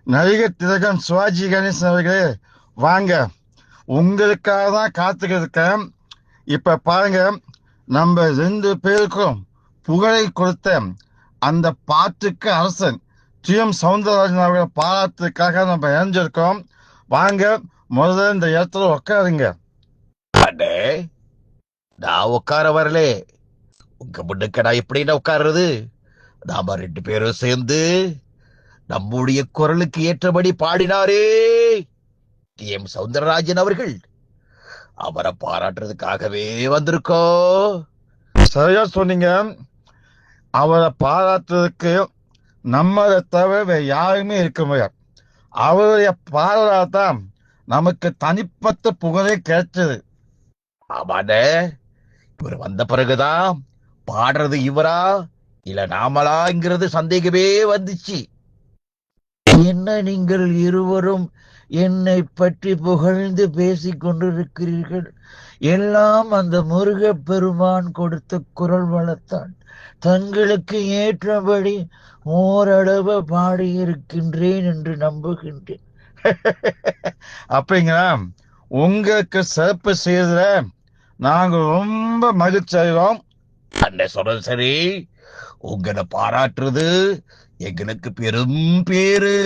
நடிகர் திலகம் சிவாஜி கணேசன் அவர்களே, வாங்க. உங்களுக்காக தான் காத்துக்கிட்டு இருக்கேன். இப்ப பாருங்க, நம்ம 2 பேருக்கும் புகழை கொடுத்த அந்த பாட்டுக்கு அரசன் டி.எம். சௌந்தரராஜன் அவர்களை பாராட்டுறதுக்காக நம்ம இணைஞ்சிருக்கோம். வாங்க, முதல்ல இந்த இடத்துல உட்காருங்க. அண்ணே, நான் உட்கார வரலே. உங்க முன்னுக்கு நான் எப்படின்னா உட்கார்றது? நாம 2 பேரும் சேர்ந்து நம்முடைய குரலுக்கு ஏற்றபடி பாடினாரே டி.எம். சௌந்தரராஜன் அவர்கள், அவரை பாராட்டுறதுக்காகவே வந்திருக்கோம். சரியா சொன்னீங்க. அவரை பாராட்டுறதுக்கு நம்மளை தவிர வேற யாருமே இருக்க முடியாது. அவருடைய பாராட்டாதான் நமக்கு தனிப்பட்ட புகழே கிடைச்சது. ஆமாண்ணே, இவர் வந்த பிறகுதான் பாடுறது இவரா இல்ல நாமளாங்கிறது சந்தேகமே வந்துச்சு. என்ன நீங்கள் இருவரும் என்னை பற்றி புகழ்ந்து பேசிக் கொண்டிருக்கிறீர்கள்? எல்லாம் அந்த முருகப் பெருமான் கொடுத்த குரல் வளத்தான். தங்களுக்கு ஏற்றபடி ஓரளவு பாடியிருக்கின்றேன் என்று நம்புகின்றேன். அப்படிங்களா? உங்களுக்கு சிறப்பு செய்யறதுல நாங்க ரொம்ப மகிழ்ச்சி அடைகிறோம். அண்ணன் சொன்னது சரி. உங்களை பாராட்டுறது எங்களுக்கு பெரும் பேரு.